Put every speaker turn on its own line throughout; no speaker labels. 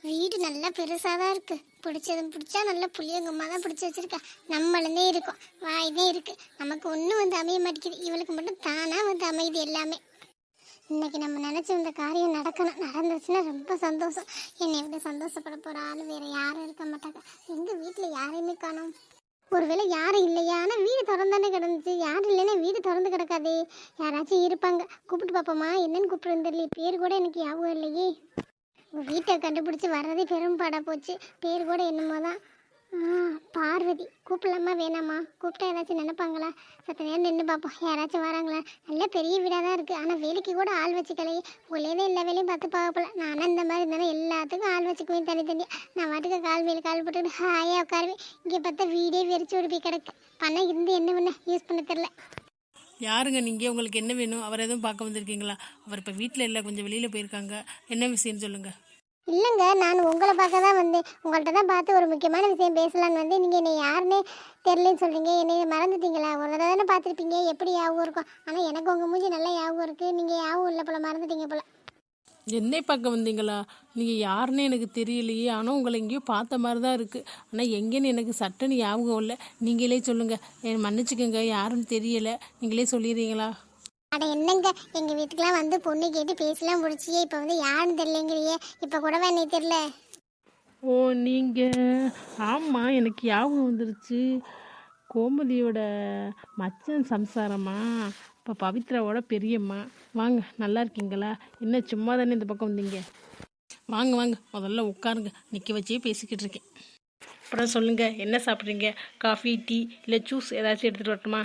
வீடு நல்லா பெருசாக தான் இருக்குது. பிடிச்சா நல்லா புளியங்கம்மா தான் பிடிச்சி வச்சுருக்கா. நம்மளே இருக்கோம், வாய்தே இருக்குது. நமக்கு ஒன்றும் வந்து அமைய மாட்டேங்குது. இவளுக்கு மட்டும் தானாக வந்து அமையுது எல்லாமே. இன்னைக்கு நம்ம நினச்சிருந்த காரியம் நடக்கணும். நடந்துச்சுன்னா ரொம்ப சந்தோஷம். என்னை விட சந்தோஷப்பட போகிற ஆள் வேறு யாரும் இருக்க மாட்டாங்க. எங்கள் வீட்டில் யாரையுமே காணோம். ஒருவேளை யாரும் இல்லையா? ஆனால் வீடு திறந்தானே கிடந்துச்சு. யாரும் இல்லைன்னா வீடு திறந்து கிடக்காதே. யாராச்சும் இருப்பாங்க. கூப்பிட்டு பார்ப்போமா? என்னன்னு கூப்பிடுறது தெரியல. பேர் கூட எனக்கு ஞாபகம் இல்லையே. உங்கள் வீட்டை கண்டுபிடிச்சி வர்றதே பெரும்பாடாக போச்சு. பேர் கூட என்னமோ தான். பார்வதி. கூப்பிடலாமா வேணாமா? கூப்பிட்டா ஏதாச்சும் நினைப்பாங்களா? சத்த நேரம் நின்று பார்ப்போம், யாராச்சும் வராங்களா. நல்ல பெரிய வீடாக தான் இருக்குது. ஆனால் வேலைக்கு கூட ஆள் வச்சுக்கலையே. உள்ளே தான் எல்லா வேலையும் பார்த்து பார்க்கப்பல. நானும் இந்த மாதிரி இருந்தாலும் எல்லாத்துக்கும் ஆள் வச்சுக்குவேன் தனித்தனியாக. நான் வாட்டுக்கு கால் மேலே கால் போட்டுக்கிட்டு ஹாயாக உட்காருவேன். இங்கே பார்த்தா வீடே வெறிச்சு ஓடி போய் கிடக்கு. பணம் இருந்து என்ன பண்ண யூஸ் பண்ண தெரில.
யாருங்க நீங்கள்? உங்களுக்கு என்ன வேணும்? அவர் எதுவும் பார்க்க வந்திருக்கீங்களா? அவர் இப்போ வீட்டில் இல்லை, கொஞ்சம் வெளியில் போயிருக்காங்க. என்ன விஷயம்னு சொல்லுங்கள்.
இல்லைங்க, நான் உங்களை பார்க்க தான் வந்தேன். உங்கள்கிட்ட தான் பார்த்து ஒரு முக்கியமான விஷயம் பேசலான்னு வந்து. நீங்கள் என்னை யாருன்னே தெரிலன்னு சொல்கிறீங்க. என்னை மறந்துட்டீங்களா? ஒரு தடவை தானே பார்த்துருப்பீங்க. எப்படி ஞாபகம் இருக்கும்? ஆனால் எனக்கு உங்கள் மூஞ்சி நல்லா ஞாபகம் இருக்குது. நீங்கள் ஞாபகம் இல்லை போல், மறந்துட்டீங்க போல்.
என்னை பார்க்க வந்தீங்களா? நீங்கள் யாருன்னு எனக்கு தெரியலையே. ஆனால் உங்களை எங்கேயோ பார்த்த மாதிரி தான் இருக்குது. ஆனால் எங்கேன்னு எனக்கு சட்டுன்னு ஞாபகம் இல்லை. நீங்களே சொல்லுங்கள். என்னை மன்னிச்சுக்கோங்க, யாருன்னு தெரியலை. நீங்களே சொல்லிடுறீங்களா?
அட என்னங்க, எங்கள் வீட்டுக்கெலாம் வந்து பொண்ணு கேட்டு பேசலாம் முடிச்சியே. இப்போ வந்து யாருன்னு தெரியலங்கிறியே. இப்போ கூடவா என்னை தெரில?
ஓ, நீங்கள். ஆமாம், எனக்கு ஞாபகம் வந்துருச்சு. கோமதியோட மச்சன் சம்சாரமா? இப்போ பவித்ராவோட பெரியம்மா. வாங்க, நல்லா இருக்கீங்களா? என்ன சும்மா தானே இந்த பக்கம் வந்தீங்க? வாங்க வாங்க, முதல்ல உட்காருங்க. நிற்க வச்சே பேசிக்கிட்டு இருக்கேன். அப்புறம் சொல்லுங்கள், என்ன சாப்பிட்றீங்க? காஃபி, டீ இல்லை ஜூஸ் ஏதாச்சும் எடுத்துகிட்டு வரட்டுமா?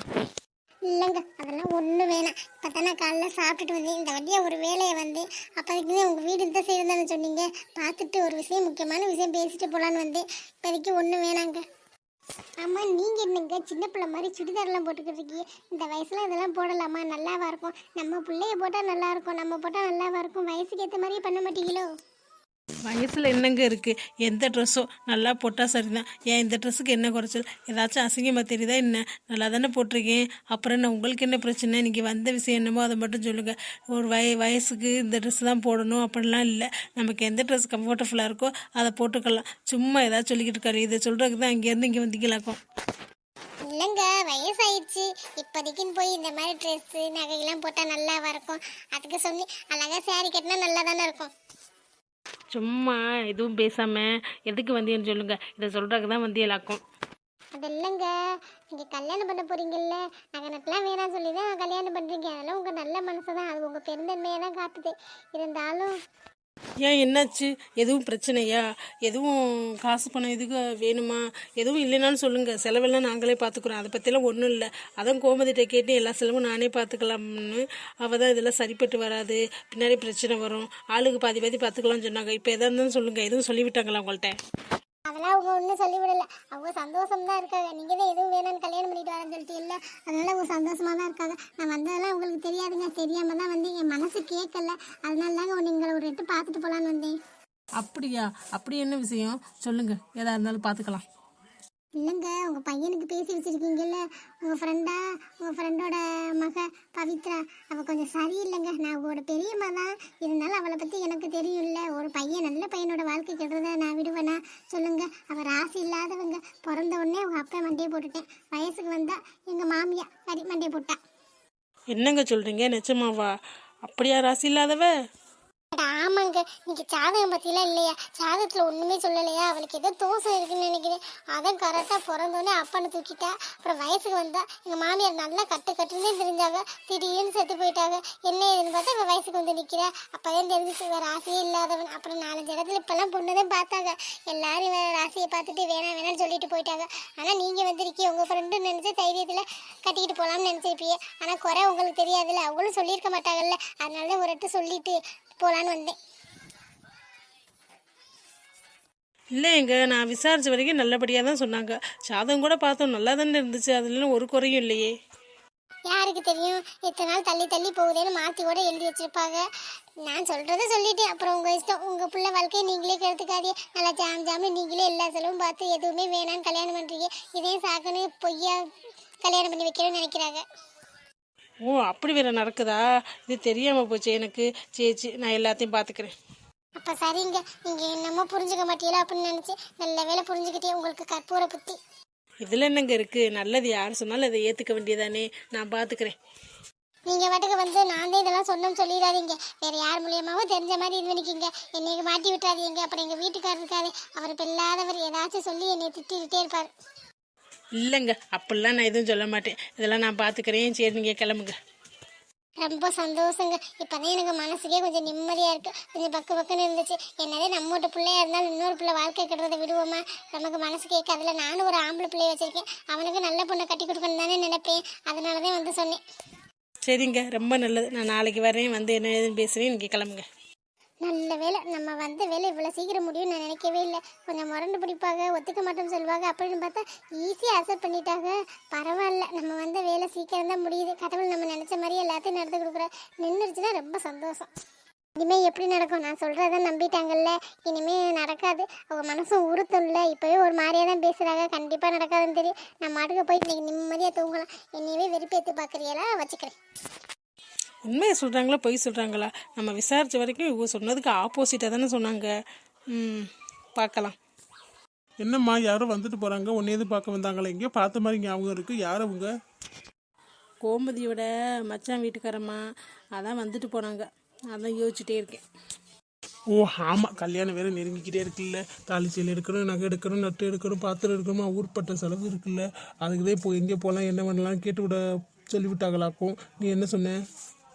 இல்லைங்க, அதெல்லாம் ஒன்றும் வேணாம். இப்போ தான் நான் காலைல சாப்பிட்டுட்டு வந்தேன். இந்த வண்டியாக ஒரு வேலையை வந்து அப்போதைக்கு உங்கள் வீடு இந்த சைடு தானே சொன்னீங்க. பார்த்துட்டு ஒரு விஷயம், முக்கியமான விஷயம் பேசிட்டு போகலான்னு வந்தேன். இப்போதைக்கு ஒன்றும் வேணாங்க. ஆமாம், நீங்கள் என்னங்க சின்ன பிள்ளை மாதிரி சுடிதாரெலாம் போட்டுக்கிட்டு இருக்கீங்க? இந்த வயசில் இதெல்லாம் போடலாமா? நல்லாவா இருக்கும்? நம்ம பிள்ளைய போட்டால் நல்லாயிருக்கும், நம்ம போட்டால் நல்லாவா இருக்கும்? வயசுக்கு ஏற்ற மாதிரியே பண்ண மாட்டீங்களோ?
வயசில் என்னங்க இருக்குது? எந்த ட்ரெஸ்ஸோ நல்லா போட்டால் சரிதான். ஏன் இந்த ட்ரெஸ்ஸுக்கு என்ன குறைச்சல்? ஏதாச்சும் அசிங்கமாக தெரியுதா என்ன? நல்லா தானே போட்டிருக்கேன். அப்புறம் என்ன, உங்களுக்கு என்ன பிரச்சனை? நீங்கள் வந்த விஷயம் என்னமோ அதை மட்டும் சொல்லுங்கள். ஒரு வயசுக்கு இந்த ட்ரெஸ் தான் போடணும் அப்படிலாம் இல்லை. நமக்கு எந்த ட்ரெஸ் கம்ஃபர்டபுளாக இருக்கோ அதை போட்டுக்கலாம். சும்மா ஏதாச்சும் சொல்லிக்கிட்டு இருக்காரு. இதை சொல்கிறதுக்கு தான் இங்கேருந்து இங்கே வந்தீங்களாக்கும்.
இல்லைங்க, வயசாயிடுச்சு. இப்போதைக்குன்னு போய் இந்த மாதிரி ட்ரெஸ்ஸு நகையெல்லாம் போட்டால் நல்லாவா இருக்கும்? அதுக்கு சொல்லி அழகாக சேரீ கட்டினா நல்லா தானே இருக்கும்.
சும்மா எதுவும் பேசாமல் எதுக்கு வந்தீங்கன்னு சொல்லுங்கள். இதை சொல்கிறதுக்கு தான் வந்தியலாக்கும்.
அது இல்லைங்க, நீங்கள் கல்யாணம் பண்ண போகிறீங்கல்ல, நகை நட்டெலாம் வேணாம்னு சொல்லி தான் கல்யாணம் பண்ணுறீங்க. அதெல்லாம் உங்கள் நல்ல மனசு தான். அது உங்கள் பெருந்தன்மையை தான் காட்டுது. இருந்தாலும்
ஏன், என்னாச்சு? எதுவும் பிரச்சனையா? எதுவும் காசு பணம் எதுக்கு வேணுமா? எதுவும் இல்லைனாலும் சொல்லுங்கள். செலவெல்லாம் நாங்களே பார்த்துக்குறோம். அதை பற்றிலாம் ஒன்றும் இல்லை. அதான் கோமதிட்ட கேட்டு எல்லா செலவும் நானே பார்த்துக்கலாம்னு. அவள் தான் இதெல்லாம் சரிப்பட்டு வராது, பின்னாடி பிரச்சனை வரும், ஆளுக்கு பாதி பாதி பார்த்துக்கலாம்னு சொன்னாங்க. இப்போ எதாக இருந்தாலும் சொல்லுங்கள். எதுவும் சொல்லிவிட்டாங்களா உங்கள்கிட்ட?
அதெல்லாம் அவங்க ஒன்றும் சொல்லிவிடலை. அவங்க சந்தோஷம் தான் இருக்காங்க. நீங்கள் தான் எதுவும் வேணும்னு கல்யாணம் பண்ணிட்டு வரேன்னு சொல்லிட்டு இல்லை. அதனால அவங்க சந்தோஷமாக தான் இருக்காங்க. நான் வந்ததெல்லாம் உங்களுக்கு தெரியாதுங்க. தெரியாமல் தான் வந்து என் மனசு கேட்கல. அதனால தாங்க நீங்கள் ஒரு எட்டு பார்த்துட்டு போகலான்னு வந்தேன்.
அப்படியா? அப்படி என்ன விஷயம் சொல்லுங்கள். எதாக இருந்தாலும் பார்த்துக்கலாம்.
இல்லைங்க, உங்கள் பையனுக்கு பேசி வச்சுருக்கீங்கல்ல, உங்கள் ஃப்ரெண்டோட மக பவித்ரா, அவள் கொஞ்சம் சரியில்லைங்க. நான் அவளோட பெரியம்மா தான். இருந்தாலும் அவளை பற்றி எனக்கு தெரியும்ல. ஒரு பையன், நல்ல பையனோட வாழ்க்கை கெடுறத நான் விடுவேனா? சொல்லுங்கள். அவள் ராசி இல்லாதவங்க. பிறந்த உடனே அவங்க அப்பா மண்டையை போட்டுட்டேன். வயசுக்கு வந்தால் எங்கள் மாமியா கறி மண்டையை போட்டா.
என்னங்க சொல்கிறீங்க? நிஜமாவா? அப்படியா ராசி இல்லாதவ?
ஆமாங்க, நீங்கள் ஜாதகம் பற்றிலாம் இல்லையா? ஜாதகத்தில் ஒன்றுமே சொல்லலையா? அவளுக்கு ஏதோ தோசை இருக்குன்னு நினைக்கிறேன். அதான் கரெக்டாக பிறந்தோடனே அப்பனை தூக்கிட்டா. அப்புறம் வயசுக்கு வந்தா எங்கள் மாமியார் நல்லா கட்டுன்னே தெரிஞ்சாங்க. திடீர்னு செத்து போயிட்டாங்க. என்ன ஏதுன்னு பார்த்தா இவள் வயசுக்கு வந்து நிற்கிறா. அப்போதான் தெரிஞ்சிச்சு வேறு ராசியே இல்லாதவன். அப்புறம் 4-5 இடத்துல இப்போல்லாம் பொண்ணு தான் பார்த்தாங்க. எல்லாரும் வேறு ராசியை பார்த்துட்டு வேணாம்னு சொல்லிட்டு போயிட்டாங்க. ஆனால் நீங்கள் வந்திருக்கீங்க, உங்கள் ஃப்ரெண்டுன்னு நினச்சி தைரியத்தில் கட்டிக்கிட்டு போகலாம்னு நினச்சிருப்பீங்க. ஆனால் குறை உங்களுக்கு தெரியாதுல்ல, அவங்களும் சொல்லியிருக்க மாட்டாங்கல்ல. அதனால ஒரு இடத்து சொல்லிட்டு போகலான்னு வந்தேன்.
இல்லைங்க, நான் விசாரிச்ச வரைக்கும் நல்லபடியாக தான் சொன்னாங்க. ஜாதகம் கூட பார்த்தோம், நல்லா தானே இருந்துச்சு. அதுலாம் ஒரு குறையும் இல்லையே.
யாருக்கு தெரியும், இத்தனை நாள் தள்ளி தள்ளி போகுதேன்னு மாற்றி கூட எழுதி வச்சுருப்பாங்க. நான் சொல்கிறத சொல்லிட்டு அப்புறம் உங்கள் இஷ்டம். உங்கள் பிள்ளை வாழ்க்கையை நீங்களே கெடுத்துக்காதே. நல்லா ஜாமி நீங்களே எல்லா செலவும் பார்த்து எதுவுமே வேணான்னு கல்யாணம் பண்ணுறீங்க. இதே சாக்குன்னு பொய்யா கல்யாணம் பண்ணி வைக்கணும்னு நினைக்கிறாங்க.
ஓ, அப்படி வேற நடக்குதா? இது தெரியாமல் போச்சு எனக்கு. சரி, நான் எல்லாத்தையும் பார்த்துக்கிறேன்.
அப்ப சரிங்க, நீங்க என்னமோ புரிஞ்சுக்க மாட்டீங்களா அப்படின்னு நினைச்சு நல்ல வேளை புரிஞ்சுக்கிட்டே, உங்களுக்கு கற்பூர புத்தி.
இதில் என்னங்க இருக்குது? நல்லது யார் சொன்னாலும் அதை ஏற்றுக்க வேண்டியதானே, நான் பார்த்துக்கிறேன்.
நீங்க பாட்டுக்கு வந்து நான் தான் இதெல்லாம் சொன்னோம்னு சொல்லிடாதீங்க. வேற யார் மூலியமாவோ தெரிஞ்ச மாதிரி இது பண்ணிக்கிங்க. என்னைக்கு மாட்டி விட்டுறாதீங்க. அப்புறம் எங்க வீட்டுக்காரர் இருக்காரு, அவர் இப்போ இல்லாதவர், ஏதாச்சும் சொல்லி என்னை திட்டிகிட்டே இருப்பார்.
இல்லைங்க, அப்படிலாம் நான் எதுவும் சொல்ல மாட்டேன். இதெல்லாம் நான் பார்த்துக்கிறேன். சரி, நீங்கள் கிளம்புங்க.
ரொம்ப சந்தோஷங்க. இப்போதான் எனக்கு மனசுக்கே கொஞ்சம் நிம்மதியாக இருக்குது. கொஞ்சம் பக்கு பக்குன்னு இருந்துச்சு. என்னதே நம்ம வீட்டு பிள்ளையா இருந்தாலும் இன்னொரு பிள்ளை வாழ்க்கை கட்டுறதை விடுவோமா? நமக்கு மனசு கேட்காதுல. நானும் ஒரு ஆம்பளை பிள்ளைய வச்சுருக்கேன். அவனுக்கு நல்ல பொண்ணை கட்டி கொடுக்கணும் தானே நினைப்பேன். அதனால தான் வந்து சொன்னேன்.
சரிங்க, ரொம்ப நல்லது. நான் நாளைக்கு வரேன், வந்து என்ன ஏதுன்னு பேசுகிறேன். நீங்கள் கிளம்புங்க.
நல்ல வேலை, நம்ம வந்த வேலை இவ்வளோ சீக்கிரம் முடியும் நான் நினைக்கவே இல்லை. கொஞ்சம் முரண்டு பிடிப்பாங்க, ஒத்துக்க மாட்டோம்னு சொல்லுவாங்க. அப்படின்னு பார்த்தா ஈஸியாக அக்செப்ட் பண்ணிட்டாங்க. பரவாயில்ல, நம்ம வந்த வேலை சீக்கிரம் தான் முடியுது. கடவுள் நம்ம நினச்ச மாதிரி எல்லாத்தையும் நடந்து கொடுக்குற. நின்றுச்சுன்னா ரொம்ப சந்தோஷம். இனிமேல் எப்படி நடக்கும்? நான் சொல்கிறத நம்பிட்டாங்கல்ல, இனிமேல் நடக்காது. அவங்க மனசும் உறுத்தும்ல. இப்போவே ஒரு மாதிரியாக தான் பேசுகிறாங்க. கண்டிப்பாக நடக்காதுன்னு தெரியும். நான் மாட்டுக்கு போய் இன்னைக்கு நிம்மதியாக தூங்கலாம். என்னையவே வெறுப்பேற்று பார்க்குறியெல்லாம் வச்சுக்கிறேன்.
உண்மையை சொல்கிறாங்களா பொய் சொல்கிறாங்களா? நம்ம விசாரித்த வரைக்கும் இவங்க சொன்னதுக்கு ஆப்போசிட்டாக தானே சொன்னாங்க. பார்க்கலாம்.
என்னம்மா யாரும் வந்துட்டு போகிறாங்க, ஒன்று எது பார்க்க வந்தாங்களே? எங்கேயோ பார்த்த மாதிரி ஞாபகம் இருக்குது. யார் அவங்க?
கோமதியோட மச்சான் வீட்டுக்காரம்மா, அதான் வந்துட்டு போனாங்க. அதான் யோசிச்சுட்டே இருக்கேன்.
ஓ ஆமாம், கல்யாணம் வேறு நெருங்கிக்கிட்டே இருக்குல்ல. தாலிச்சல் எடுக்கணும், நகை எடுக்கணும், நட்டு எடுக்கணும், பாத்திரம் எடுக்கணுமா, ஊர்பட்ட செலவு இருக்குல்ல. அதுக்கு தான் இப்போ எங்கே போகலாம் என்ன பண்ணலாம் கேட்டு விட சொல்லிவிட்டாங்களாக்கும். நீ என்ன சொன்ன?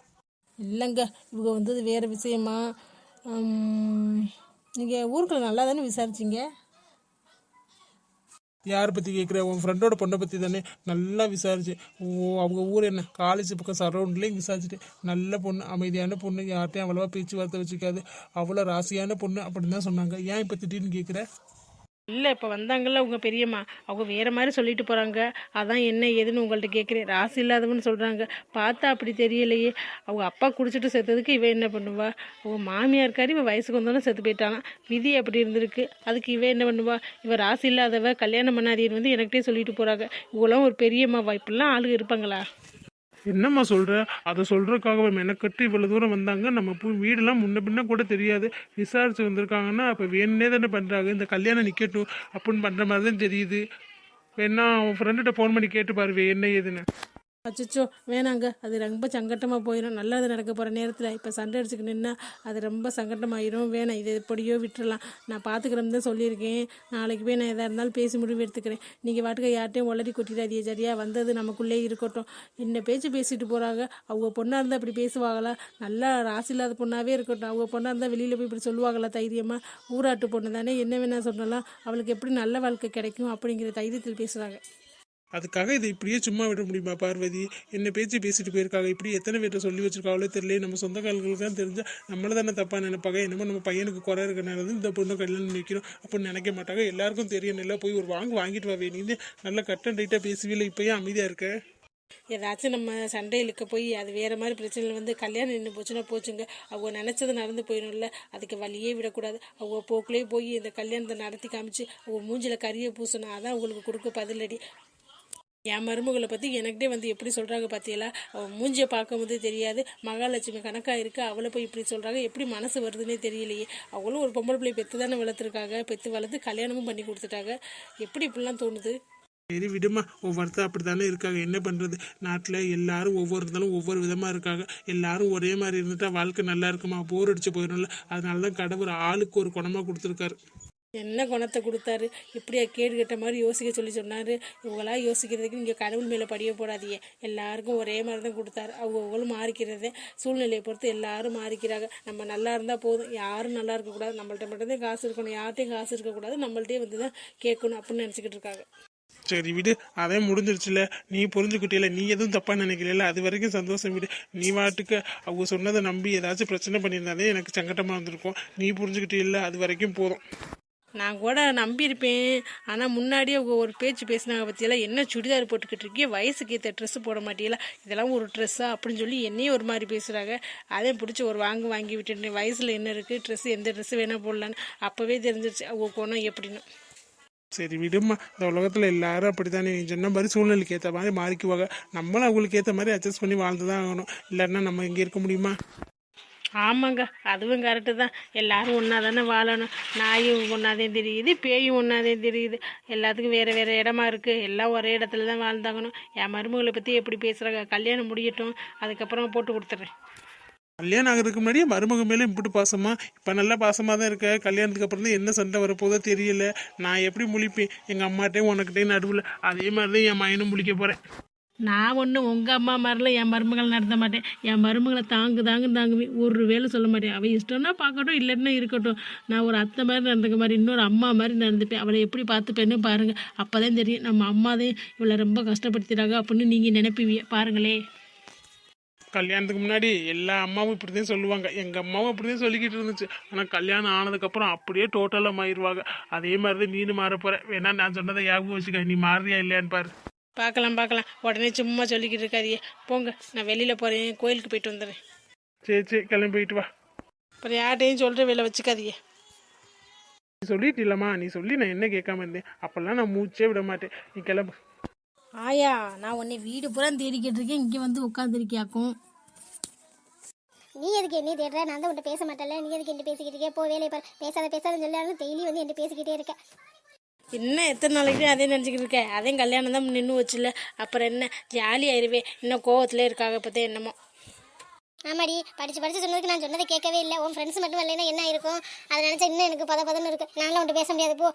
இல்லைங்க, இவங்க வந்தது வேறு விஷயமா. நீங்கள் ஊருக்குள்ள நல்லா தானே விசாரிச்சிங்க?
யாரை பற்றி கேட்குற? உன் ஃப்ரெண்டோட பொண்ணை பற்றி தானே நல்லா விசாரிச்சு. ஓ, அவங்க ஊர் என்ன, காலேஜ் பக்கம் சரௌண்ட்லேயும் விசாரிச்சுட்டு. நல்ல பொண்ணு, அமைதியான பொண்ணு, யார்ட்டையும் அவ்வளோவா பேச்சுவார்த்தை வச்சுக்காது, அவ்வளோ ராசியான பொண்ணு அப்படின்னு தான் சொன்னாங்க. ஏன் இப்போ திடீர்னு கேட்குற?
இல்லை, இப்போ வந்தாங்கல்ல உங்கள் பெரியம்மா, அவங்க வேறு மாதிரி சொல்லிட்டு போகிறாங்க. அதான் என்ன ஏதுன்னு உங்கள்கிட்ட கேட்குறேன். ராசி இல்லாதவன்னு சொல்கிறாங்க. பார்த்தா அப்படி தெரியலையே. அவங்க அப்பா குடிச்சிட்டு செத்ததுக்கு இவன் என்ன பண்ணுவா? அவங்க மாமியாருக்காரி இவன் வயசுக்கு வந்தோன்னே செத்து போயிட்டானா. விதி அப்படி இருந்திருக்கு. அதுக்கு இவன் என்ன பண்ணுவா? இவன் ராசி இல்லாதவ, கல்யாணம் பண்ணாதீன்னு வந்து எனக்கிட்டே சொல்லிட்டு போகிறாங்க. இவங்களாம் ஒரு பெரியம்மாவா? இப்படிலாம் ஆளுங்க இருப்பாங்களா?
என்னம்மா சொல்கிற? அதை சொல்கிறதுக்காக மெனக்கட்டு இவ்வளோ தூரம் வந்தாங்க. நம்ம போய் வீடெல்லாம் முன்ன பின்ன கூட தெரியாது, விசாரிச்சு வந்திருக்காங்கன்னா அப்போ வேணுன்னே தானே பண்ணுறாங்க. இந்த கல்யாணம் நிற்கட்டும் அப்படின்னு பண்ணுற மாதிரி தான் தெரியுது. வேணா அவன் ஃப்ரெண்டுகிட்ட ஃபோன் பண்ணி கேட்டு பாருவே என்ன ஏதுன்னு.
அச்சோ வேணாங்க, அது ரொம்ப சங்கட்டமாக போயிடும். நல்லது நடக்க போகிற நேரத்தில் இப்போ சண்டை அடிச்சுக்கு நின்னா அது ரொம்ப சங்கட்டமாயிரும். வேணாம், இது எப்படியோ விட்டுறலாம். நான் பார்த்துக்கிறேன்னு தான் சொல்லியிருக்கேன். நாளைக்கு போய் நான் எதாக இருந்தாலும் பேசி முடிவு எடுத்துக்கிறேன். நீங்கள் வாட்டுக்கு யார்ட்டையும் உளறி கொட்டிடாதீங்க, சரியா? வந்தது நமக்குள்ளே இருக்கட்டும். என்ன பேச்சு பேசிட்டு போகிறாங்க. அவங்க பொண்ணாக இருந்தால் அப்படி பேசுவாங்களா? நல்லா ராசி இல்லாத பொண்ணாகவே இருக்கட்டும். அவங்க பொண்ணாக இருந்தால் வெளியில் போய் இப்படி சொல்லுவாங்களா தைரியமாக? ஊராட்டு பொண்ணு தானே, என்ன வேணால் சொல்லலாம். அவளுக்கு எப்படி நல்ல வாழ்க்கை கிடைக்கும் அப்படிங்கிற தைரியத்தில் பேசுகிறாங்க.
அதுக்காக இதை இப்படியே சும்மா விட முடியுமா பார்வதி? என்ன பேச்சு பேசிட்டு போயிருக்காங்க. இப்படி எத்தனை பேர்ட்ட சொல்லி வச்சிருக்காங்களோ தெரியல. நம்ம சொந்த கால்களுக்கு தான் தெரிஞ்சால் நம்மள தானே தப்பாக நினைப்பாங்க. என்னமோ நம்ம பையனுக்கு குறை இருக்கிறனால இந்த பொண்ணு கல்யாணம் நிற்கிறோம் அப்படின்னு நினைக்க மாட்டாங்க. எல்லாருக்கும் தெரியும். நல்லா போய் ஒரு வாங்கிட்டு வாவே. நீ நல்லா கட் அண்ட் ரைட்டாக பேசுவீல, இப்போயே அமைதியாக இருக்க.
ஏதாச்சும் நம்ம சண்டை இழுக்க போய் அது வேறு மாதிரி பிரச்சனையில் வந்து கல்யாணம் நின்று போச்சுன்னா போச்சுங்க. அவங்க நினச்சது நடந்து போயிடும்ல. அதுக்கு வழியே விடக்கூடாது. அவங்க போக்குலேயே போய் இந்த கல்யாணத்தை நடத்தி காமிச்சு அவங்க மூஞ்சில் கறியை பூசணும். அதான் அவங்களுக்கு கொடுக்க பதிலடி. என் மருமகளை பற்றி எனக்கிட்டே வந்து எப்படி சொல்கிறாங்க பார்த்தியலா? அவள் மூஞ்சியை பார்க்கும்போது தெரியாது, மகாலட்சுமி கணக்காக இருக்குது, அவளை போய் இப்படி சொல்கிறாங்க. எப்படி மனசு வருதுன்னே தெரியலையே. அவங்களும் ஒரு பொம்பளை பிள்ளை பெற்று தானே வளர்த்துருக்காங்க. பெற்று வளர்த்து கல்யாணமும் பண்ணி கொடுத்துட்டாங்க. எப்படி இப்படிலாம் தோணுது?
சரி விடுமா, ஒவ்வொருத்தர் அப்படி தானே இருக்காங்க. என்ன பண்ணுறது? நாட்டில் எல்லாரும் ஒவ்வொருத்தரும் ஒவ்வொரு விதமாக இருக்காங்க. எல்லாரும் ஒரே மாதிரி இருந்துட்டா வாழ்க்கை நல்லா இருக்குமா? போர் அடிச்சு போயிடும்ல. அதனால தான் கடவுள் ஆளுக்கு ஒரு குணமாக கொடுத்துருக்காரு.
என்ன குணத்தை கொடுத்தாரு? இப்படியா கேடு கட்ட மாதிரி யோசிக்க சொல்லி சொன்னார்? இவங்களா யோசிக்கிறதுக்கு இங்கே கடவுள் மேலே படிய போடாதீங்க. எல்லாருக்கும் ஒரே மாதிரி தான் கொடுத்தாரு. அவங்களும் மாறிக்கிறதே. சூழ்நிலையை பொறுத்து எல்லாரும் மாறிக்கிறாங்க. நம்ம நல்லா இருந்தால் போதும், யாரும் நல்லா இருக்கக்கூடாது. நம்மள்ட்ட மட்டும்தான் காசு இருக்கணும், யார்கிட்டையும் காசு இருக்கக்கூடாது, நம்மள்ட்டே வந்து தான் கேட்கணும் அப்படின்னு நினச்சிக்கிட்டு இருக்காங்க.
சரி விடு, அதே முடிஞ்சிருச்சுல. நீ புரிஞ்சுக்கிட்டே, நீ எதுவும் தப்பாக நினைக்கல. அது வரைக்கும் சந்தோஷம். விடு. நீ வாட்டுக்கு அவங்க சொன்னதை நம்பி ஏதாச்சும் பிரச்சனை பண்ணியிருந்தாலே எனக்கு சங்கட்டமாக இருந்திருக்கும். நீ புரிஞ்சுக்கிட்டே இல்லை, அது வரைக்கும் போதும்.
நான் கூட நம்பியிருப்பேன். ஆனால் முன்னாடியே அவங்க ஒரு பேச்சு பேசினாங்க பற்றியெல்லாம், என்ன சுடிதார் போட்டுக்கிட்டு இருக்கே, வயசுக்கு ஏற்ற ட்ரெஸ்ஸு போட மாட்டீங்களா, இதெல்லாம் ஒரு ட்ரெஸ்ஸா அப்படின்னு சொல்லி என்னையும் ஒரு மாதிரி பேசுகிறாங்க. அதே பிடிச்சி ஒரு வாங்கி விட்டுட்டேன். வயசில் என்ன இருக்குது, ட்ரெஸ்ஸு எந்த ட்ரெஸ்ஸு வேணால் போடலான்னு அப்போவே தெரிஞ்சிருச்சு அவங்க குணம் எப்படின்னு.
சரி விடுமா, இந்த உலகத்தில் எல்லாரும் அப்படி தானே நீ சொன்ன மாதிரி சூழ்நிலைக்கு ஏற்ற மாதிரி மாறிக்குவாங்க. நம்மளும் அவங்களுக்கு ஏற்ற மாதிரி அட்ஜஸ்ட் பண்ணி வாழ்ந்து தான் ஆகணும். இல்லைன்னா நம்ம இங்கே இருக்க முடியுமா?
ஆமாங்க, அதுவும் கரெக்டு தான். எல்லாரும் ஒன்றா தானே வாழணும். நாயும் ஒன்றாதே தெரியுது, பேயும் ஒன்றாதே தெரியுது. எல்லாத்துக்கும் வேறு வேறு இடமா இருக்குது. எல்லாம் ஒரே இடத்துல தான் வாழ்ந்தாகணும். என் மருமகளை பற்றி எப்படி பேசுகிறாங்க? கல்யாணம் முடியட்டும், அதுக்கப்புறம் போட்டு கொடுத்துட்றேன்.
கல்யாணம் ஆகிறதுக்கு முன்னாடியே மருமக மேலே இப்படி பாசமா? இப்போ நல்லா பாசமாக தான் இருக்க. கல்யாணத்துக்கு அப்புறம் தான் என்ன சண்டை வரப்போதோ தெரியல. நான் எப்படி முழிப்பேன் எங்கள் அம்மாட்டையும் உனக்கிட்டையும் நடுவில்? அதே மாதிரி தான் என் மகனும் முழிக்க போகிறேன்.
நான் ஒன்றும் உங்கள் அம்மா மாதிரிலாம் என் மருமகளை நடத்த மாட்டேன். என் மருமகளை தாங்குவேன். ஒரு வேலை சொல்ல மாட்டேன். அவள் இஷ்டம்னா பார்க்கட்டும், இல்லைன்னா இருக்கட்டும். நான் ஒரு அத்தை மாதிரி நடந்துக்க மாதிரி, இன்னொரு அம்மா மாதிரி நடந்துப்பேன். அவளை எப்படி பார்த்துப்பேன்னு பாருங்கள். அப்போ தான் தெரியும் நம்ம அம்மாதே இவளை ரொம்ப கஷ்டப்படுத்திடுறாங்க அப்படின்னு நீங்கள் நினைப்பீங்க. பாருங்களே,
கல்யாணத்துக்கு முன்னாடி எல்லா அம்மாவும் இப்படி தான் சொல்லுவாங்க. எங்கள் அம்மாவும் அப்படி தான் சொல்லிக்கிட்டு இருந்துச்சு. ஆனால் கல்யாணம் ஆனதுக்கப்புறம் அப்படியே டோட்டலாக மாறிடுவாங்க. அதே மாதிரி தான் நீனு மாற போகிற. வேணா நான் சொன்னதை ஞாபகம் வச்சுக்க. நீ மாறியா இல்லையான்னு பாரு.
பார்க்கலாம். உடனே சும்மா சொல்லிக்கிட்டு இருக்காதியே. போங்க, நான் வெளியில் போகிறேன், கோயிலுக்கு போயிட்டு வந்துடுறேன்.
சரி கிளம்பி போயிட்டு வா.
அப்புறம் யார்ட்டையும் சொல்கிற வேலை வச்சுக்காதீங்க.
நீ சொல்லிட்டு இல்லம்மா, நீ சொல்லி நான் என்ன கேட்காம இருந்தேன்? அப்போல்லாம் நான் மூச்சே விட மாட்டேன். நீ கிளம்பு.
ஆயா, நான் உன்னை வீடு பூரா தேடிக்கிட்டு இருக்கேன், இங்கே வந்து உட்காந்துருக்கியாக்கும்.
நீ எதுக்கு என்ன தேடுற? நான் தான் உன்ட்ட பேச மாட்டேன்ல. நீ எதுக்கு என்ன பேசிக்கிட்டு இருக்க? போ வேலையை பாரு. பேசாதன்னு சொல்லாலும் டெய்லி வந்து என்ன பேசிக்கிட்டே இருக்க.
என்ன எத்தனை நாளைக்கு அதே நினச்சிக்கிட்டு இருக்கேன்? அதே கல்யாணம் தான் நின்று வச்சுல, அப்புறம் என்ன ஜாலி ஆயிடுவே. இன்னும் கோவத்தில் இருக்காங்க பார்த்தே என்னமோ.
ஆமாடி, படிச்சு சொன்னதுக்கு நான் சொன்னதை கேட்கவே இல்லை. உன் ஃப்ரெண்ட்ஸ் மட்டும் இல்லைன்னா என்ன இருக்கும்? அதை நினச்சா இன்னும் எனக்கு பதன்னு இருக்கு. நான்லாம் உன்ட்ட பேச முடியாது, போ.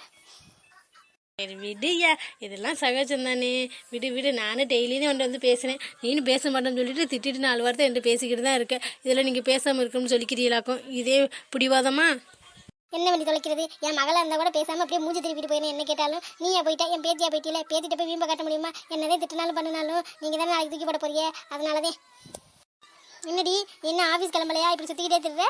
சரி விடுயா, இதெல்லாம் சகஜம் தானே. விடு. நானும் டெய்லியும் உன்ட்ட வந்து பேசுகிறேன். நீனும் பேச மாட்டேன்னு சொல்லிட்டு திட்டிட்டு 4 வாரத்தை என்கிட்ட பேசிக்கிட்டு தான் இருக்கேன். இதில் நீங்கள் பேசாமல் இருக்கணும்னு சொல்லிக்கிறீங்களாக்கும். இதே பிடிவாதமா?
என்ன பண்ணி தொலைக்கிறது? என் மகளை இருந்தால் கூட பேசாமல் அப்படியே மூஞ்சி திருப்பிட்டு போயிடும். என்ன கேட்டாலும் நீயா போயிட்டா, என் பேத்தியா போயிட்டில, பேத்திட்ட போய் வீம்பை காட்ட முடியுமா? என்னதே திட்டினாலும் பண்ணினாலும் நீங்கள் தானே நாளைக்கு தூக்கி போட போறியே. அதனாலதே. என்னடி, என்ன ஆஃபீஸ் கிளம்பலையா? இப்படி சுற்றிக்கிட்டே திருற?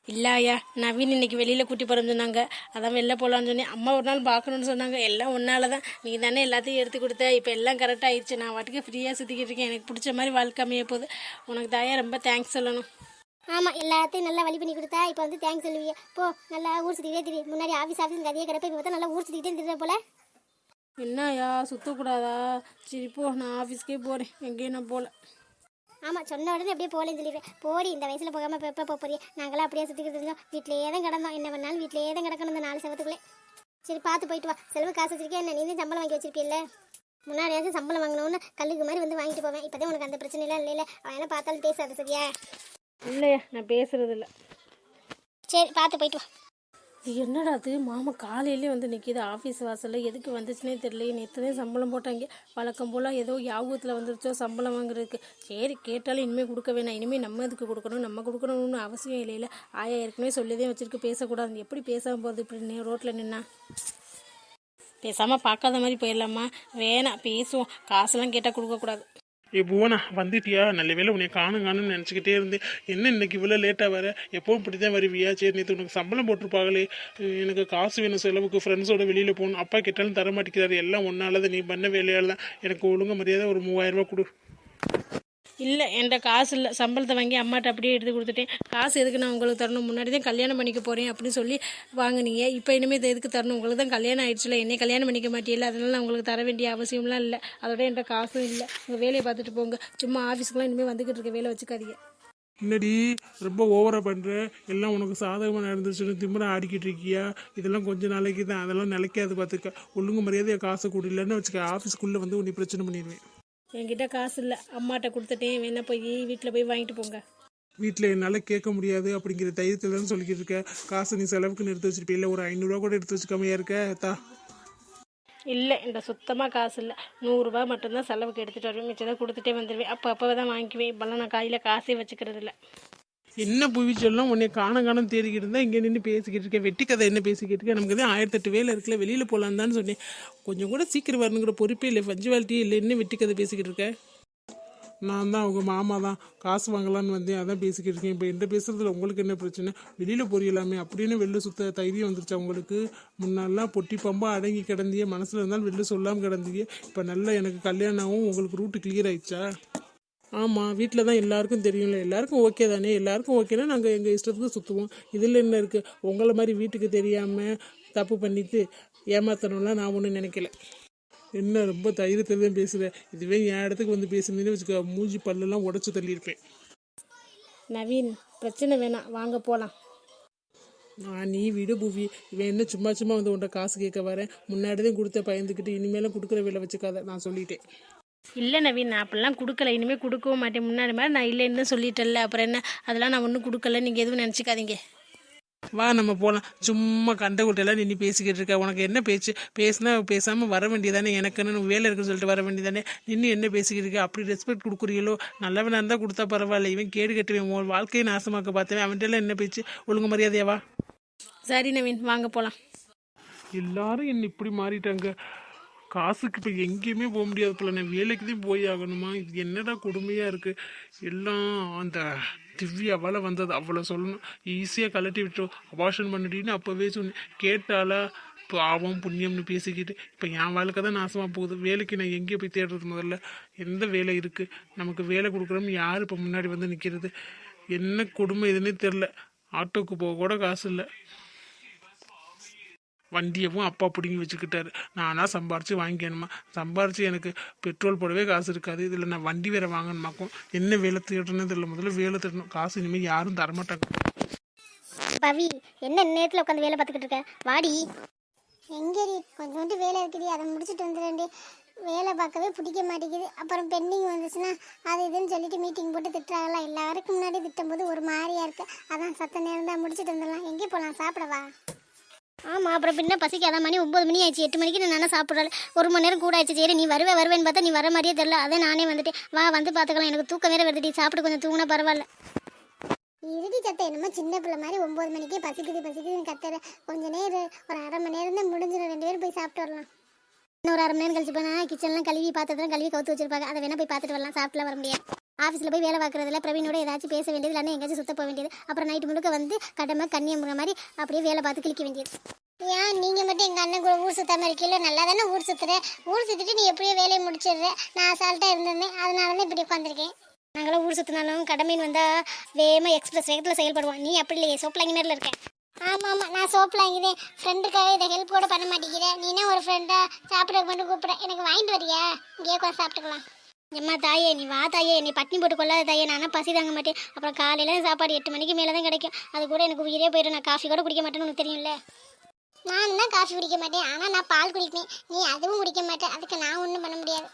இல்லையா, நவீன் இன்னைக்கு வெளியில் கூட்டி போகிறேன்னு சொன்னாங்க. அதான் வெளில போகலான்னு சொன்னேன். அம்மா ஒரு நாள் பார்க்கணுன்னு சொன்னாங்க. எல்லாம் ஒன்றால தான். நீங்கள் தானே எல்லாத்தையும் எடுத்து கொடுத்த. இப்போ எல்லாம் கரெக்டாக ஆயிடுச்சு. நான் வாட்டுக்கு ஃப்ரீயாக சுற்றிக்கிட்டு இருக்கேன். எனக்கு பிடிச்ச மாதிரி வாழ்க்கை அமைய போகுது. உனக்கு தாயா ரொம்ப தேங்க்ஸ் சொல்லணும்.
ஆமாம், எல்லாத்தையும் நல்லா வழி பண்ணி கொடுத்தா இப்போ வந்து தேங்க்ஸ் சொல்லுவீங்க. போ, நல்லா ஊர் சுற்றிக்கிட்டே திரி. முன்னாடி ஆஃபீஸ் கதையை கிடப்ப இப்போ தான் நல்லா ஊர் சுற்றிக்கிட்டே திரிற போல.
என்னையா சுற்றக்கூடாதா? சரி போ, நான் ஆஃபீஸ்க்கே போகிறேன். எங்கேயும் நான் போகல.
ஆமாம், சொன்ன உடனே அப்படியே போகலன்னு சொல்லிடுறேன். போடி, இந்த வயசில் போகாமல் எப்போ போக போறியே? நாங்களாம் அப்படியே சுற்றிக்கிட்டு இருந்தோம். வீட்டிலேயே தான் கிடந்தோம். என்ன பண்ணாலும் வீட்டிலேயே தான் கிடக்கணும் இந்த 4 செவத்துக்குள்ளே. சரி, பார்த்து போயிட்டு வா. செலவு காசு வச்சிருக்கேன். என்ன நீ சம்பளம் வாங்கி வச்சிருப்பில்ல? முன்னாடியாச்சும் சம்பளம் வாங்கினோன்னு கல்லுக்கு மாதிரி வந்து வாங்கிட்டு போவேன். இப்போ தான் உனக்கு அந்த பிரச்சனைலாம் இல்லைல்ல. அவன் என்ன பார்த்தாலும் பேசாது, சரியா?
இல்லையா, நான் பேசுறது இல்லை.
சரி, பார்த்து போயிட்டு வா.
என்னடா அது, மாமா காலையிலே வந்து நிற்கிது ஆஃபீஸ் வாசலில். எதுக்கு வந்துச்சுன்னே தெரியல. நேற்று தான் சம்பளம் போட்டாங்க. வழக்கம் போல் ஏதோ யாபகத்தில் வந்துருச்சோ சம்பளம் வாங்குறதுக்கு. சரி, கேட்டாலும் இனிமேல் கொடுக்க வேணாம். இனிமேல் நம்ம எதுக்கு கொடுக்கணும்? நம்ம கொடுக்கணும்னு அவசியம் இல்லைல்ல. ஆயா ஏற்கனவே சொல்லிதான் வச்சுருக்கு பேசக்கூடாது. எப்படி பேசாமல் போகுது இப்படி ரோட்டில் நின்னா? பேசாமல் பார்க்காத மாதிரி போயிடலாமா? வேணாம், பேசுவோம். காசெல்லாம் கேட்டால் கொடுக்கக்கூடாது.
புவனா, வந்துட்டியா? நல்ல வேலை உன்னை காணும்னு நினச்சிக்கிட்டே இருந்தேன். என்ன இன்னைக்கு இவ்வளோ லேட்டாக வர? எப்பவும் இப்படி தான் வருவியா? சரி, நேற்று உனக்கு சம்பளம் போட்டிருப்பாங்களே. எனக்கு காசு வேணும் செலவுக்கு, ஃப்ரெண்ட்ஸோட வெளியில் போகணும். அப்பா கேட்டாலும் தர மாட்டேங்கிறாரு. எல்லாம் ஒன்றால் நீ பண்ண வேலையால் தான். எனக்கு ஒழுங்கு மரியாதை ஒரு 3000 ரூபா கொடு.
இல்லை, என்கிட்ட காசு இல்லை. சம்பளத்தை வாங்கி அம்மாட்ட அப்படியே எடுத்து கொடுத்துட்டேன். காசு எதுக்கு நான் உங்களுக்கு தரணும்? முன்னாடி தான் கல்யாணம் பண்ணிக்க போகிறேன் அப்படின்னு சொல்லி வாங்கினீங்க. இப்போ இனிமேல் எதுக்கு தரணும்? உங்களுக்கு தான் கல்யாணம் ஆயிடுச்சுல. என்னை கல்யாணம் பண்ணிக்க மாட்டேல. அதனால நான் உங்களுக்கு தர வேண்டிய அவசியம்லாம் இல்லை. அதோட என்கிட்ட காசும் இல்லை. உங்கள் வேலையை பார்த்துட்டு போங்க. சும்மா ஆஃபீஸ்க்குலாம் இனிமேல் வந்துக்கிட்டு இருக்க வேலை வச்சுக்காதீங்க.
முன்னாடி ரொம்ப ஓவராக பண்ணுற. எல்லாம் உனக்கு சாதகமாக நடந்துச்சுன்னு திமிர ஆடிக்கிட்டு இருக்கியா? இதெல்லாம் கொஞ்சம் நாளைக்கு தான். அதெல்லாம் நிலைக்காது. பார்த்துக்க. ஒழுங்கு மரியாதையை காசை கொடுக்கலன்னு வச்சுக்க. ஆஃபீஸ்க்குள்ளே வந்து உன்னை பிரச்சனை பண்ணிடுவேன்.
என்கிட்ட காசு இல்லை. அம்மாட்ட கொடுத்துட்டேன். வேணா போய் வீட்டில் போய் வாங்கிட்டு போங்க.
வீட்டில் என்னால் கேட்க முடியாது அப்படிங்கிற தைரியத்தில் தான் சொல்லிக்கிட்டு இருக்க. காசு நீ செலவுக்குன்னு எடுத்து வச்சுருப்பே. இல்லை ஒரு 500 ரூபா கூட எடுத்து வச்சுக்காமையா இருக்க? தா.
இல்லை, என்கிட்ட சுத்தமாக காசு இல்லை. 100 ரூபா மட்டும்தான் செலவுக்கு எடுத்துகிட்டு வருவேன். மிச்சம் கொடுத்துட்டே வந்துடுவேன். அப்போ தான் வாங்கிக்குவேன். இப்போல்லாம் நான் கையில் காசே வச்சுக்கிறது இல்லை.
என்ன புவிச்சொல்லாம் உன்னை காணம் தேடிக்கிட்டு இருந்தா இங்கே நின்று பேசிக்கிட்டு இருக்கேன். வெட்டி கதை என்ன பேசிக்கிட்டு இருக்கேன்? நமக்கு தான் 1008 வேலை இருக்குல்ல. வெளியில் போகலான்னு தான் சொன்னேன். கொஞ்சம் கூட சீக்கிரம் வரணுங்கிற பொறுப்பே இல்லை. பஞ்சுவாலிட்டியே இல்லை. என்ன வெட்டி கதை பேசிக்கிட்டு இருக்கேன்? நான் தான் அவங்க மாமா தான். காசு வாங்கலான்னு வந்தேன். அதான் பேசிக்கிட்டு இருக்கேன். இப்போ என்ன பேசுறதுல உங்களுக்கு என்ன பிரச்சனை? வெளியில் போறீங்களாமே அப்படின்னு வெளில சுத்த தைரியம் வந்துருச்சு உங்களுக்கு. முன்னாலாம் பொட்டி பம்பா அடங்கி கிடந்தியே. மனசில் இருந்தாலும் வெளில சொல்லாமல் கிடந்தீங்க. இப்போ நல்லா எனக்கு கல்யாணமும் உங்களுக்கு ரூட்டு கிளியர் ஆயிடுச்சா? ஆமாம், வீட்டில் தான் எல்லாருக்கும் தெரியும்ல. எல்லாருக்கும் ஓகே தானே? எல்லாருக்கும் ஓகேனா நாங்கள் எங்கள் இஷ்டத்துக்கு சுற்றுவோம். இதில் என்ன இருக்குது? உங்களை மாதிரி வீட்டுக்கு தெரியாமல் தப்பு பண்ணிட்டு ஏமாத்தணும்லாம் நான் ஒன்றும் நினைக்கல. என்ன ரொம்ப தைரியத்தில் தான் பேசுகிறேன். இதுவே என் இடத்துக்கு வந்து பேசுனீங்கன்னு வச்சுக்க, மூஞ்சி பல்லெல்லாம் உடச்சி தள்ளியிருப்பேன்.
நவீன், பிரச்சனை வேணாம், வாங்க போகலாம்.
நீ விடு புவி, இவன் என்ன சும்மா சும்மா வந்து உன்ட்ட காசு கேட்க வரேன். முன்னாடிதான் கொடுத்த பயந்துக்கிட்டு இனிமேலும் கொடுக்குற வேலை வச்சுக்காத, நான் சொல்லிட்டேன்.
இல்லை நவீன், நான் அப்படிலாம் கொடுக்கல, இனிமேல் கொடுக்கவும் மாட்டேன். முன்னாடி மாதிரி நான் இல்லைன்னு தான் சொல்லிட்டேன்ல, அப்புறம் என்ன, அதெல்லாம் நான் ஒன்றும் கொடுக்கல, நீங்கள் எதுவும் நினச்சிக்காதீங்க.
வா நம்ம போகலாம். சும்மா கண்ட குட்டையெல்லாம் நின்று பேசிக்கிட்டு இருக்க. உனக்கு என்ன பேச்சு? பேசினா பேசாமல் வர வேண்டியதானே, எனக்குன்னு வேலை இருக்குன்னு சொல்லிட்டு வர வேண்டியதானே. நின்று என்ன பேசிக்கிட்டு இருக்க? அப்படி ரெஸ்பெக்ட் கொடுக்குறீங்களோ? நல்லவனாக இருந்தால் கொடுத்தா பரவாயில்ல, இவன் கேடு கட்டுவேன், உன் வாழ்க்கையை நாசமாக்க பார்த்தவன், அவன்கிட்ட என்ன பேச்சு? ஒழுங்கு மரியாதையாவா?
சரி நவீன், வாங்க போகலாம்.
எல்லாரும் என்ன இப்படி மாறிட்டாங்க. காசுக்கு இப்போ எங்கேயுமே போக முடியாது போல, நான் வேலைக்கு தான் போய் ஆகணுமா? இது என்னடா கொடுமையாக இருக்குது. எல்லாம் அந்த திவ்யாவால் வந்தது, அவ்வளோ சொல்லணும். ஈஸியாக கலட்டி விட்டுரும். அபார்ஷன் பண்ணிட்டின்னு அப்போவே சொன்னேன். கேட்டாலா பாவம் புண்ணியம்னு பேசிக்கிட்டு இப்போ என் வாழ்க்கை தான் நாசமாக போகுது. வேலைக்கு நான் எங்கே போய் தேடுறது? முதல்ல எந்த வேலை இருக்குது நமக்கு? வேலை கொடுக்குறோம், யார் இப்போ முன்னாடி வந்து நிற்கிறது? என்ன கொடுமை இதுன்னே தெரில. ஆட்டோக்கு போக கூட காசு இல்லை. வண்டியவும் அப்பா பிடுங்கி வச்சுக்கிட்டாரு. நானாக சம்பாரித்து வாங்கிக்கணுமா? சம்பாரித்து எனக்கு பெட்ரோல் போடவே காசு இருக்காது. இதில் நான் வண்டி வேறு வாங்கணுமாக்கும். என்ன வேலை தேடுறேன்னு தெரியல. முதல்ல வேலை தேடணும். காசு இனிமேல் யாரும் தரமாட்டாங்க.
பவி, என்ன நேரத்தில் உட்காந்து வேலை பார்த்துக்கிட்டு இருக்க? வாடி. எங்கேடி கொஞ்சோண்டு வேலை இருக்குடி, அதை முடிச்சுட்டு வந்துடுறேன்டி. வேலை பார்க்கவே பிடிக்க மாட்டேங்குது. அப்புறம் பெண்டிங் வந்துச்சுன்னா அது இதுன்னு சொல்லிட்டு மீட்டிங் போட்டு திட்டுறாங்களா. எல்லாருக்கும் முன்னாடி திட்டும்போது ஒரு மாதிரியா இருக்கு. அதான் சத்த நேரம் தான், முடிச்சுட்டு வந்துடலாம். எங்கே போகலாம்? சாப்பிடவா? ஆமாம், அப்புறம் பின்ன பசிக்காத. மணி 9 மணி ஆயிடுச்சு. 8 மணிக்கு நான் நானே சாப்பிட்றேன். 1 மணி நேரம் கூட ஆயிடுச்சு. சரி, நீ வருவேன்னு பார்த்தா நீ வர மாதிரியே தெரில. அதான் நானே வந்துட்டேன். வா, வந்து பார்த்துக்கலாம். எனக்கு தூக்கம் வேற வருதுடி. சாப்பிட்டு கொஞ்சம் தூங்கினா பரவாயில்ல. இறுதி சத்தை என்னமோ சின்ன பிள்ளை மாதிரி 9 மணிக்கே பசிக்குதுன்னு கத்துற. கொஞ்ச நேரம், ஒரு அரை மணி நேரம் தான் முடிஞ்சிடும். 2 பேரும் போய் சாப்பிட்டு வரலாம். இன்னும் ஒரு அரை மணி நேரம் கழிச்சு போனால் கிச்சன்லாம் கழுவி பாத்திரத்தெல்லாம் கழுவி கவுத்து வச்சிருப்பாங்க. அதை வேணா போய் பார்த்துட்டு வரலாம். சாப்பிட்டுலாம் வர முடியாது. ஆஃபீஸில் போய் வேலை பார்க்குறதுல பிரவீனோட ஏதாச்சும் பேச வேண்டியது, இல்லைன்னா எங்கேயாச்சும் சுத்த போக வேண்டியது. அப்புறம் நைட்டு முழுக்க வந்து கடமை கண்ணியமுற மாதிரி அப்படியே வேலை பார்த்து கிளிக்க வேண்டியது. ஏன் நீங்கள் மட்டும் எங்கள் அண்ணன் கூட ஊர் சுத்தாமல் இருக்கீங்களோ? நல்லா தானே ஊர் சுற்றுறேன். ஊர் சுற்றிட்டு நீ எப்படியோ வேலையை முடிச்சிடுற. நான் அசால்ட்டாக இருந்திருந்தேன், அதனால தான் இப்படி உட்காந்துருக்கேன். நாங்களாம் ஊர் சுற்றினாலும் கடமைன்னு வந்தால் வேகமாக எக்ஸ்பிரஸ் வேகத்தில் செயல்படுவோம். நீ அப்படி இல்லையே, சோப்பிலாங்கி நேரில் இருக்கேன். ஆமாம், நான் சோப்பிலாங்கிதேன். ஃப்ரெண்டுக்காக இதை ஹெல்ப் கூட பண்ண மாட்டேங்கிறேன். நீனா ஒரு ஃப்ரெண்டாக சாப்பிட மட்டும் கூப்பிட்றேன். எனக்கு வாங்கிட்டு வரியா? இங்கேயே உட்காந்து சாப்பிட்டுக்கலாம். எம்மா தாயே, நீ வா தாயே, என்னை பட்டினி போட்டு கொள்ளாத தாயே. நானும் பசி தாங்க மாட்டேன். அப்புறம் காலையில் சாப்பாடு 8 மணிக்கு மேலே தான் கிடைக்கும். அது கூட எனக்கு உயிரே போயிடும். நான் காஃபி கூட குடிக்க மாட்டேன்னு உனக்கு தெரியும்ல. நானும் தான் காஃபி குடிக்க மாட்டேன், ஆனால் நான் பால் குடிப்பேன். நீ அதுவும் குடிக்க மாட்டேன். அதுக்கு நான் ஒன்றும் பண்ண முடியாது.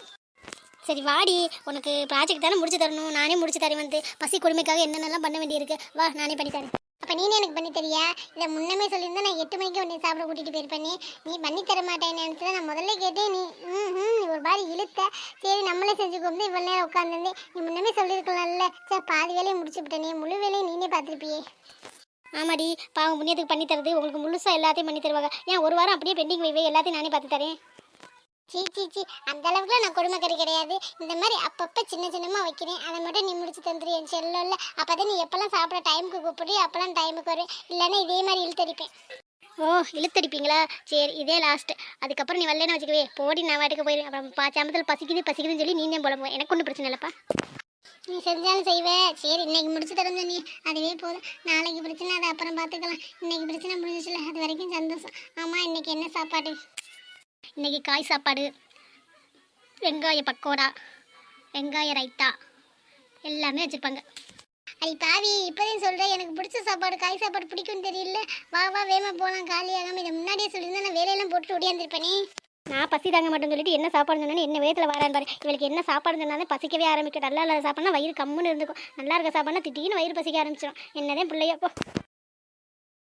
சரி வாடி, உனக்கு ப்ராஜெக்ட் தானே முடிச்சு தரணும். நானே முடிச்சு தரேன். வந்து பசி கொடுமைக்காக என்னென்னலாம் பண்ண வேண்டியிருக்கு. வா, நானே பண்ணி தரேன். அப்போ நீனே எனக்கு பண்ணி தரியா? இதை முன்னமே சொல்லியிருந்தா நான் 8 மணிக்கு உன்னை சாப்பிட கூட்டிகிட்டு போயிருப்பேனே. நீ பண்ணி தர மாட்டேன்னு நினச்சி நான் முதல்ல கேட்டேன். நீ ஒரு மாதிரி இழுத்த. சரி, நம்மளே செஞ்சுக்கோம்னு இவ்வளோ நேரம் உட்காந்துருந்தேன். நீ முன்னமே சொல்லியிருக்கலாம்ல. சரி, பாதி வேலையை முடிச்சு விட்டேனே. முழு வேலையை நீனே பார்த்துருப்பியே. ஆமாடி, பாவம் புண்ணியத்துக்கு பண்ணி தரது உங்களுக்கு முழுசாக எல்லாத்தையும் பண்ணி தருவாங்க. ஏன் ஒரு வாரம் அப்படியே பெண்டிங் வைவே, எல்லாத்தையும் நானே பார்த்து தரேன். சீ, அந்த அளவுக்குலாம் நான் கொடுமைக்கறி கிடையாது. இந்த மாதிரி அப்பப்போ சின்னமாக வைக்கிறேன். அதை மட்டும் நீ முடிச்சு தந்துரு என் செல்லில். அப்போ தான் நீ எப்போல்லாம் சாப்பிட டைமுக்கு கூப்பிடு, அப்போல்லாம் டைமுக்கு வரும். இல்லைன்னா இதே மாதிரி இழுத்தடிப்பேன். ஓ, இழுத்தடிப்பீங்களா? சரி, இதே லாஸ்ட்டு. அதுக்கப்புறம் நீ வரலன்னு வச்சுக்கவே, போடி நான் வாட்டுக்கு போயிடுவேன். அப்புறம் சாமத்தில் பசிக்குதுன்னு சொல்லி நீ தான் போட போவேன். எனக்கு ஒன்றும் பிரச்சனை இல்லைப்பா. நீ செஞ்சாலும் செய்வேன். சரி, இன்னைக்கு முடிச்சு தரேன் நீ, அதுவே போதும். நாளைக்கு பிரச்சனை அதை அப்புறம் பார்த்துக்கலாம். இன்னைக்கு பிரச்சனை முடிஞ்சிச்சுல, அது வரைக்கும் சந்தோஷம். ஆமாம், இன்னைக்கு என்ன சாப்பாடு? இன்றைக்கி காய் சாப்பாடு, வெங்காய பக்கோடா, வெங்காய ரைத்தா எல்லாமே வச்சுருப்பாங்க. அடி பாவி, இப்போதையும் சொல்கிறேன். எனக்கு பிடிச்ச சாப்பாடு காய் சாப்பாடு பிடிக்கும்னு தெரியல. வா வேமா போகலாம். காலியாகாமல் இதை முன்னாடியே சொல்லியிருந்தா நான் வேலையெல்லாம் போட்டு ஓடியாந்துருப்பேனே. நான் பசி தாங்க மாட்டேன்னு சொல்லிட்டு என்ன சாப்பாடு சொன்னாலும் என்ன வேகத்தில் வரான்னு பாரு. இவளுக்கு என்ன சாப்பாடு சொன்னாலும் பசிக்கவே ஆரம்பிக்கும். நல்லா இல்லாத சாப்பாடுனா வயிறு கம்முன்னு இருந்துக்கும். நல்லா இருக்க சாப்பாடுனா திடீர்னு வயிறு பசிக்க ஆரம்பிச்சிடும். என்னதான் பிள்ளையப்போ.